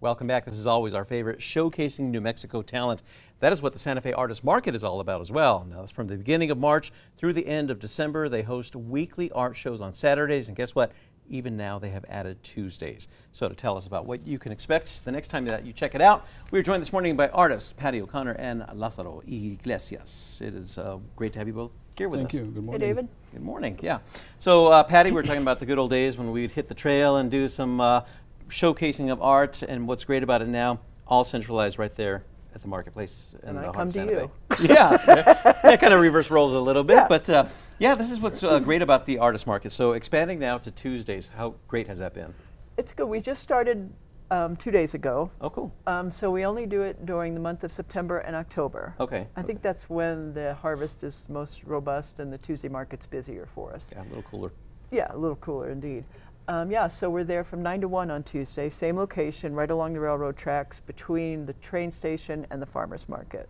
Welcome back. This is always our favorite, showcasing New Mexico talent. That is what the Santa Fe Artist Market is all about as well. Now, that's from the beginning of March through the end of December. They host weekly art shows on Saturdays, and guess what? Even now they have added Tuesdays. So to tell us about what you can expect the next time that you check it out, we are joined this morning by artists Patty O'Connor and Lázaro Iglesias. It is great to have you both here with us. Thank you. Good morning. Hey, David. Good morning. Yeah. So Patty, we were talking about the good old days when we'd hit the trail and do some showcasing of art, and what's great about it now, all centralized right there at the marketplace in the heart of Santa Fe. Yeah, it kind of reverse roles a little bit, Yeah. but yeah, this is what's great about the artist market. So expanding now to Tuesdays, how great has that been? It's good. We just started 2 days ago. Oh, cool. So we only do it during the month of September and October. Okay. I think that's when the harvest is most robust and the Tuesday market's busier for us. Yeah, a little cooler. Yeah, a little cooler indeed. Yeah, so we're there from 9 to 1 on Tuesday, same location, right along the railroad tracks between the train station and the farmer's market.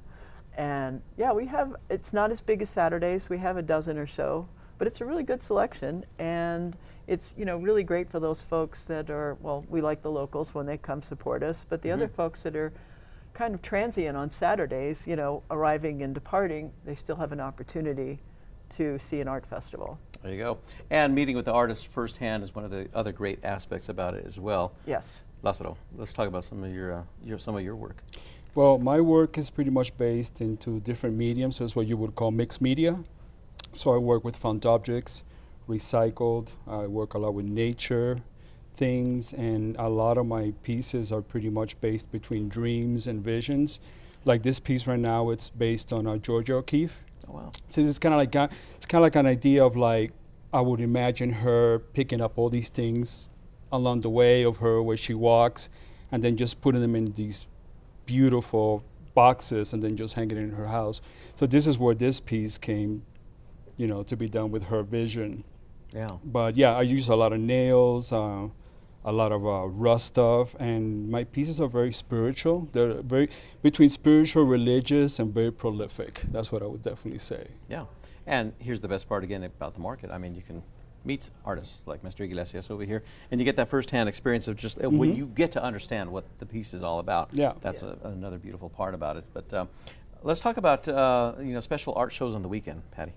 And yeah, it's not as big as Saturdays, we have a dozen or so, but it's a really good selection, and it's, really great for those folks that are, well, we like the locals when they come support us, but the other folks that are kind of transient on Saturdays, arriving and departing, they still have an opportunity to see an art festival. There you go. And meeting with the artists firsthand is one of the other great aspects about it as well. Yes. Lázaro, let's talk about some of your work. Well, my work is pretty much based into different mediums. So it's what you would call mixed media. So I work with found objects, recycled. I work a lot with nature things, and a lot of my pieces are pretty much based between dreams and visions. Like this piece right now, it's based on Georgia O'Keeffe. Oh, wow. So it's kind of like an idea of, like, I would imagine her picking up all these things along the way of her where she walks, and then just putting them in these beautiful boxes and then just hanging it in her house. So this is where this piece came, to be done with her vision. Yeah. But yeah, I use a lot of nails, a lot of rough stuff, and my pieces are very spiritual. They're very between spiritual, religious, and very prolific. That's what I would definitely say. Yeah. And here's the best part again about the market. I mean, you can meet artists like Mr. Iglesias over here, and you get that firsthand experience of just when you get to understand what the piece is all about. Yeah. That's another beautiful part about it. But let's talk about special art shows on the weekend, Patty.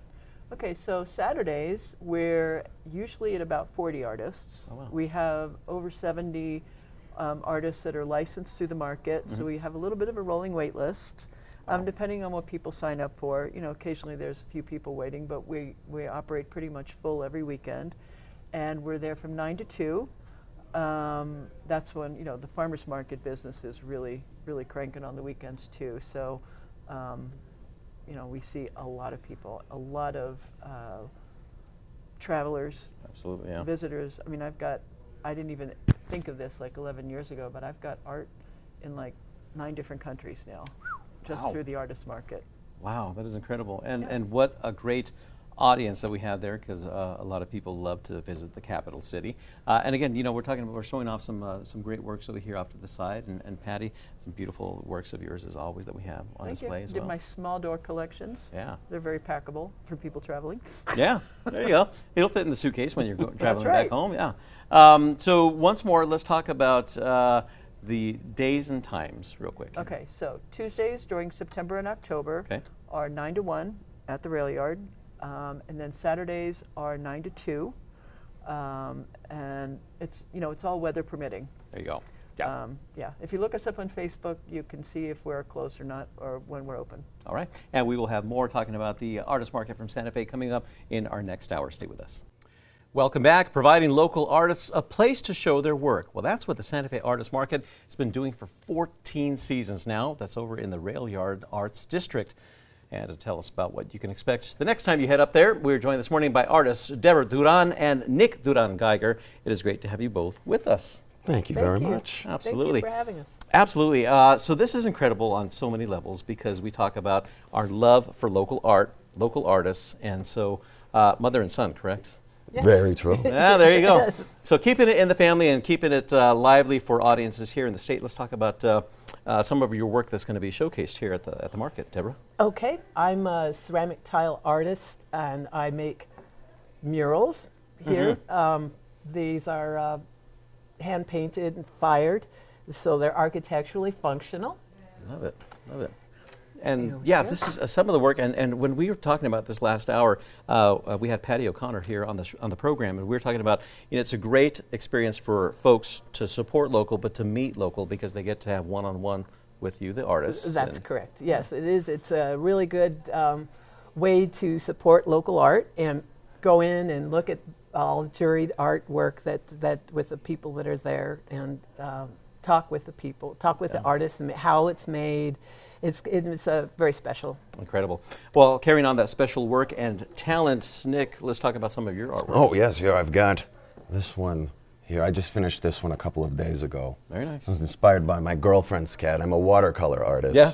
Okay, so Saturdays, we're usually at about 40 artists. Oh, wow. We have over 70 artists that are licensed through the market, so we have a little bit of a rolling wait list. Depending on what people sign up for, occasionally there's a few people waiting, but we operate pretty much full every weekend. And we're there from 9 to 2. That's when, the farmer's market business is really, really cranking on the weekends too. So, we see a lot of people, a lot of travelers, Absolutely, yeah. visitors. I mean, I didn't even think of this like 11 years ago, but I've got art in like 9 different countries now, just Wow. through the artist market. Wow, that is incredible. And what a great audience that we have there, because a lot of people love to visit the capital city. And again, we're showing off some great works over here off to the side, and Patty, some beautiful works of yours as always that we have on Thank display you. as Did well. my small door collections. Yeah. They're very packable for people traveling. Yeah, there you go. It'll fit in the suitcase when you're traveling right. back home. Yeah. So once more, let's talk about the days and times real quick. Okay, so Tuesdays during September and October are 9 to 1 at the rail yard. And then Saturdays are 9 to 2, and it's all weather permitting. There you go. Yeah. Yeah. If you look us up on Facebook, you can see if we're closed or not, or when we're open. All right. And we will have more talking about the artist market from Santa Fe coming up in our next hour. Stay with us. Welcome back, providing local artists a place to show their work. Well, that's what the Santa Fe Artist Market has been doing for 14 seasons now. That's over in the Rail Yard Arts District. And to tell us about what you can expect the next time you head up there, we're joined this morning by artists Deborah Duran and Nick Duran Geiger. It is great to have you both with us. Thank you very much. Absolutely. Thank you for having us. Absolutely. So this is incredible on so many levels because we talk about our love for local art, local artists, and so mother and son, correct? Yes. Very true. Yeah, there you go. So keeping it in the family and keeping it lively for audiences here in the state. Let's talk about some of your work that's going to be showcased here at the market. Deborah? Okay, I'm a ceramic tile artist and I make murals here. These are hand painted and fired, So they're architecturally functional. Love it, love it. And yeah, this is some of the work. And when we were talking about this last hour, we had Patty O'Connor here on the program, and we were talking about, it's a great experience for folks to support local, but to meet local because they get to have one-on-one with you, the artists. That's correct. Yes, it is. It's a really good way to support local art and go in and look at all juried artwork that with the people that are there, and talk with the people, talk with the artists and how it's made. It's very special. Incredible. Well, carrying on that special work and talent, Nick, let's talk about some of your artwork. Oh, yes, here I've got this one here. I just finished this one a couple of days ago. Very nice. It was inspired by my girlfriend's cat. I'm a watercolor artist. Yeah.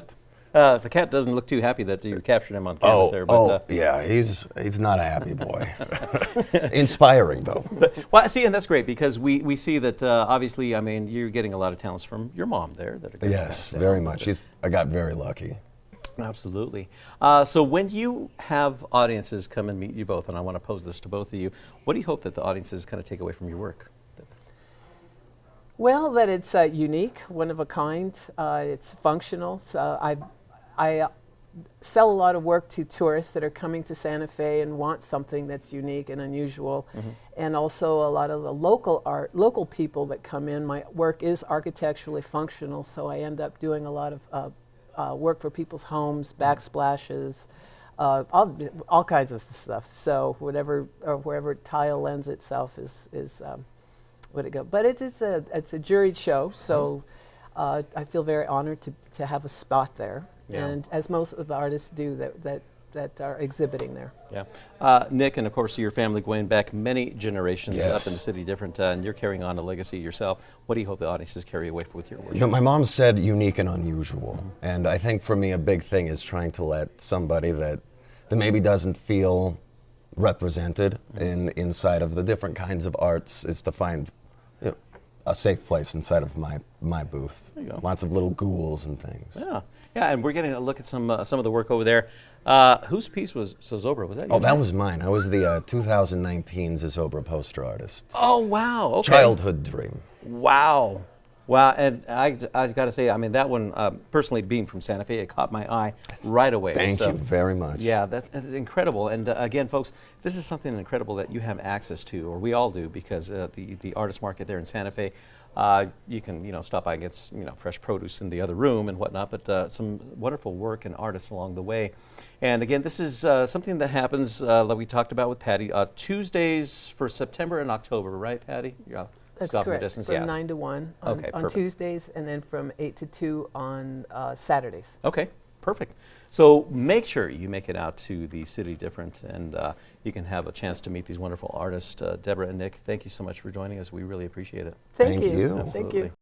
The cat doesn't look too happy that you captured him on canvas there. But, yeah, he's not a happy boy. Inspiring, though. Well, see, and that's great because we see that obviously, I mean, you're getting a lot of talents from your mom there. That are getting Yes, passed down. very much. I got very lucky. Absolutely. So when you have audiences come and meet you both, and I want to pose this to both of you, what do you hope that the audiences kind of take away from your work? Well, that it's unique, one of a kind. It's functional. So I sell a lot of work to tourists that are coming to Santa Fe and want something that's unique and unusual. And also a lot of the local people that come in. My work is architecturally functional, so I end up doing a lot of work for people's homes, backsplashes, all kinds of stuff. So wherever tile lends itself is would it go. But it's a juried show, so I feel very honored to have a spot there. Yeah. And as most of the artists do that are exhibiting there. Yeah. Nick, and of course your family going back many generations Yes. up in the city different, and you're carrying on a legacy yourself. What do you hope the audiences carry away with your work? You know, my mom said unique and unusual. And I think for me a big thing is trying to let somebody that maybe doesn't feel represented inside of the different kinds of arts is to find a safe place inside of my booth. There you go. Lots of little ghouls and things. Yeah, yeah, and we're getting a look at some of the work over there. Whose piece was Zozobra? Was that? Oh, yours? that was mine. I was the 2019 Zozobra poster artist. Oh wow! Okay. Childhood dream. Wow, wow! And I got to say, I mean, that one personally, being from Santa Fe, it caught my eye right away. Thank So, you very much. Yeah, that is incredible. And again, folks, this is something incredible that you have access to, or we all do, because the artist market there in Santa Fe. You can stop by and get fresh produce in the other room and whatnot, but some wonderful work and artists along the way. And again, this is something that happens like we talked about with Patty, Tuesdays for September and October, right, Patty? Yeah. That's Stop correct. distance, From yeah. 9 to 1 on, Okay, on perfect. Tuesdays, and then from 8 to 2 on Saturdays. Okay, perfect. So make sure you make it out to the City Different, and you can have a chance to meet these wonderful artists. Deborah and Nick, thank you so much for joining us. We really appreciate it. Thank you. Thank Absolutely. you.